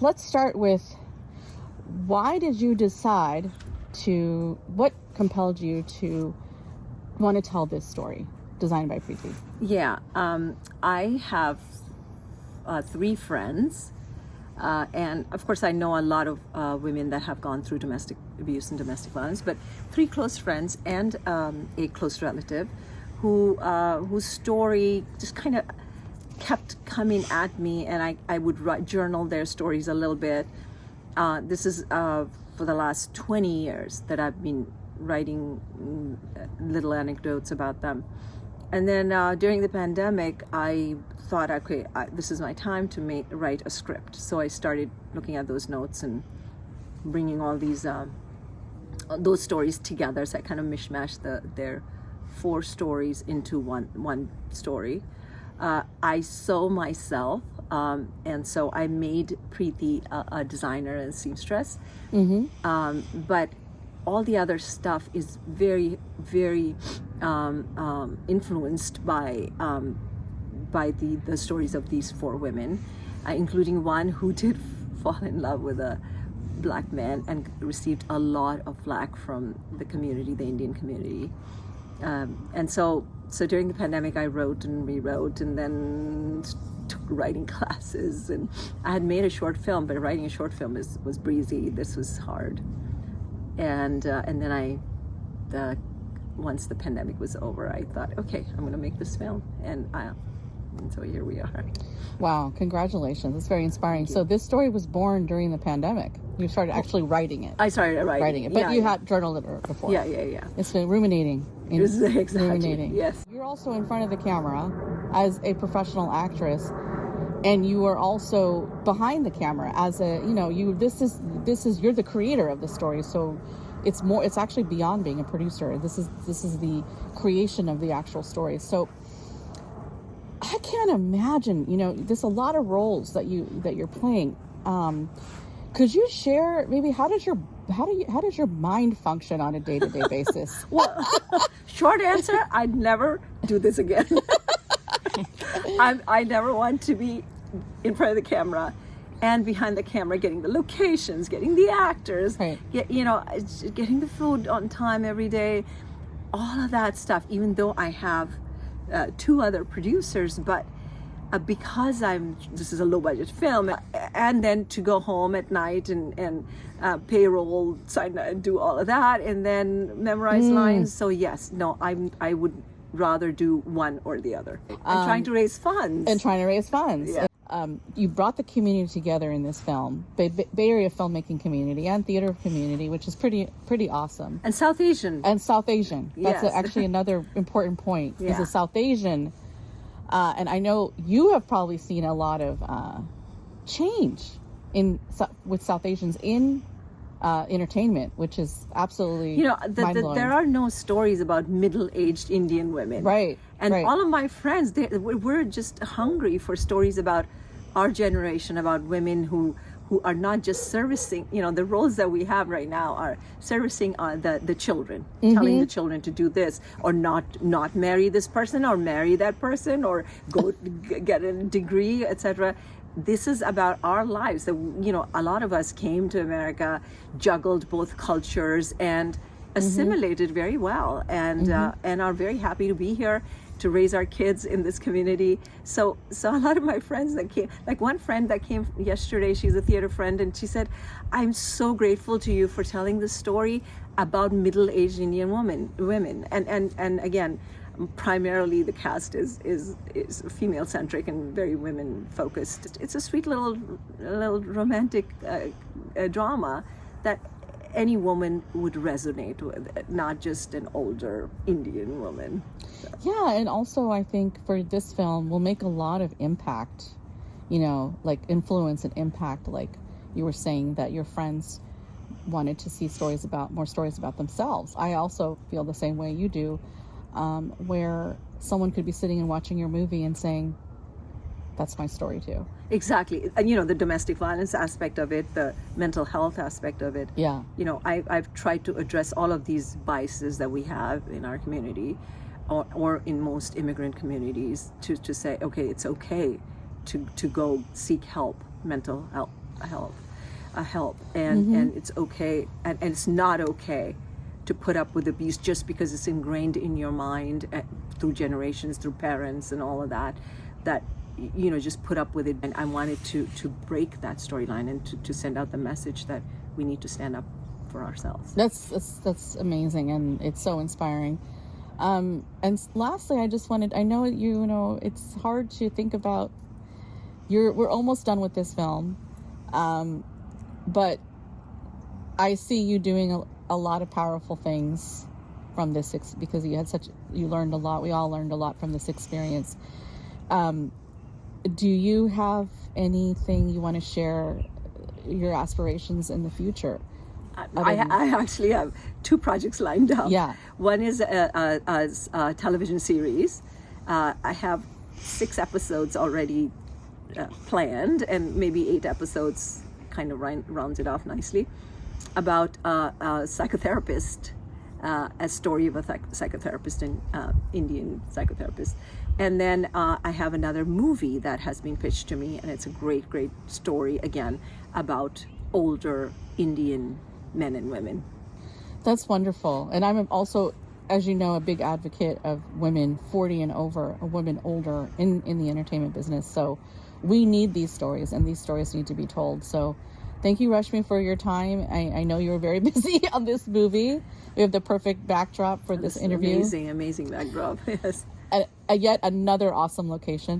Let's start with, why did you decide what compelled you to want to tell this story, designed by Preeti? Yeah, I have 3 friends, and of course I know a lot of women that have gone through domestic abuse and domestic violence, but 3 close friends and a close relative whose story just kind of kept coming at me, and I would journal their stories a little bit. This is for the last 20 years that I've been writing little anecdotes about them. And then during the pandemic, I thought, okay, this is my time to write a script. So I started looking at those notes and bringing all those stories together. So I kind of mishmashed their 4 stories into one story. I sew myself, and so I made Preeti a designer and seamstress. But all the other stuff is very, very influenced by the stories of these 4 women, including one who did fall in love with a Black man and received a lot of flack from the community, the Indian community. And so during the pandemic, I wrote and rewrote, and then took writing classes. And I had made a short film, but writing a short film was breezy. This was hard. And then once the pandemic was over, I thought, okay, I'm going to make this film, and so here we are. Wow, congratulations. It's very inspiring. So this story was born during the pandemic. You started actually writing it. I started writing it, but you had journaled it before. Yeah. It's been ruminating. Exactly. Ruminating. Yes. You're also in front of the camera as a professional actress, and you are also behind the camera as you're the creator of the story. So it's actually beyond being a producer. This is the creation of the actual story. So I can't imagine, there's a lot of roles that you're playing. Could you share maybe how does your mind function on a day-to-day basis? Well, short answer, I'd never do this again. I never want to be in front of the camera and behind the camera, getting the locations, getting the actors, right. Getting the food on time every day, all of that stuff. Even though I have 2 other producers, but because this is a low budget film, and then to go home at night and payroll, sign, do all of that, and then memorize lines. So yes, no, I would rather do one or the other. And trying to raise funds. Yeah. You brought the community together in this film, Bay Area filmmaking community and theater community, which is pretty awesome. And South Asian. That's yes. Actually another important point. Yeah. Is a South Asian, and I know you have probably seen a lot of change with South Asians in entertainment, which is absolutely mind-blowing. There are no stories about middle-aged Indian women, right? And right. all of my friends, we're just hungry for stories about our generation, about women who are not just servicing, the roles that we have right now are servicing the children, telling the children to do this, or not marry this person, or marry that person, or go get a degree, etc. This is about our lives. That a lot of us came to America, juggled both cultures, and assimilated very well, and are very happy to be here, to raise our kids in this community. So a lot of my friends that came, like one friend that came yesterday, she's a theater friend, and she said, I'm so grateful to you for telling this story about middle-aged Indian women. And again, primarily the cast is female-centric and very women-focused. It's a sweet little romantic drama that any woman would resonate with, not just an older Indian woman. So. Yeah, and also I think for this film will make a lot of impact, like influence and impact, like you were saying that your friends wanted to see more stories about themselves. I also feel the same way you do, where someone could be sitting and watching your movie and saying, that's my story too. Exactly. And the domestic violence aspect of it, the mental health aspect of it. Yeah. I've tried to address all of these biases that we have in our community, or in most immigrant communities, to say, okay, it's okay to go seek help, mental help, and it's okay, and it's not okay to put up with abuse just because it's ingrained in your mind through generations, through parents and all of that, just put up with it. And I wanted to break that storyline and to send out the message that we need to stand up for ourselves. That's amazing, and it's so inspiring. And lastly, I just wanted, I know it's hard to think about, we're almost done with this film, but I see you doing a lot of powerful things from this, because you learned a lot. We all learned a lot from this experience. Do you have anything you want to share, your aspirations in the future? I actually have 2 projects lined up. Yeah. One is a television series. I have 6 episodes already planned, and maybe 8 episodes kind of rounds it off nicely, about a psychotherapist, a story of a psychotherapist, and Indian psychotherapist. And then I have another movie that has been pitched to me, and it's a great story, again, about older Indian men and women. That's wonderful. And I'm also, as you know, a big advocate of women 40 and over, or women older in the entertainment business. So we need these stories, and these stories need to be told. So thank you, Rashmi, for your time. I know you were very busy on this movie. We have the perfect backdrop for this interview. Amazing backdrop, yes. Yet another awesome location.